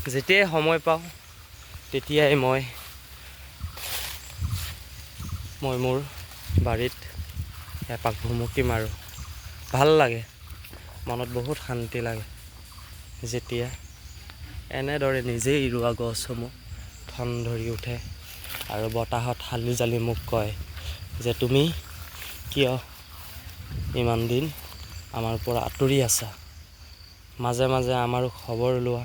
যেতিয়াই সময় পাওঁ তেতিয়াই মই মোৰ বাৰীত এপাক ভুমুকি মাৰোঁ। ভাল লাগে, মনত বহুত শান্তি লাগে যেতিয়া এনেদৰে নিজেই ৰোৱা গছসমূহ ঠন ধৰি উঠে আৰু বতাহত হালি জালি মোক কয় যে তুমি কিয় ইমান দিন আমাৰ পৰা আঁতৰি আছা, মাজে মাজে আমাৰো খবৰ লোৱা,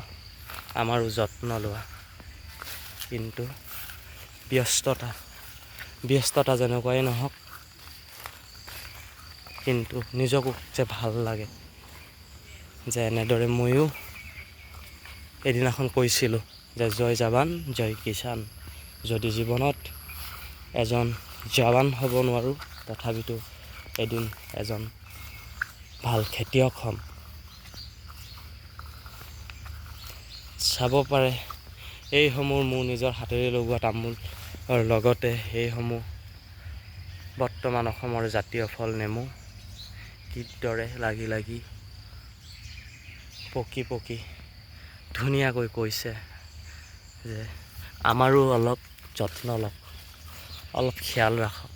আমাৰো যত্ন লোৱা। কিন্তু ব্যস্ততা যেনেকুৱাই নহওক, কিন্তু নিজকো যে ভাল লাগে যে এনেদৰে ময়ো এদিনাখন কৈছিলোঁ যে জয় জৱান জয় কিষাণ। যদি জীৱনত এজন জৱান হ'ব নোৱাৰোঁ, তথাপিতো এদিন এজন ভাল খেতিয়ক হ'ম। চাব পাৰে এইসমূহ মোৰ নিজৰ হাতেৰে লগোৱা তামোলৰ লগতে এইসমূহ বৰ্তমান অসমৰ জাতীয় ফল নেমু কিদৰে লাগি লাগি পকি পকি ধুনীয়াকৈ কৈছে যে আমাৰো অলপ যত্ন লওক, অলপ খেয়াল ৰাখক।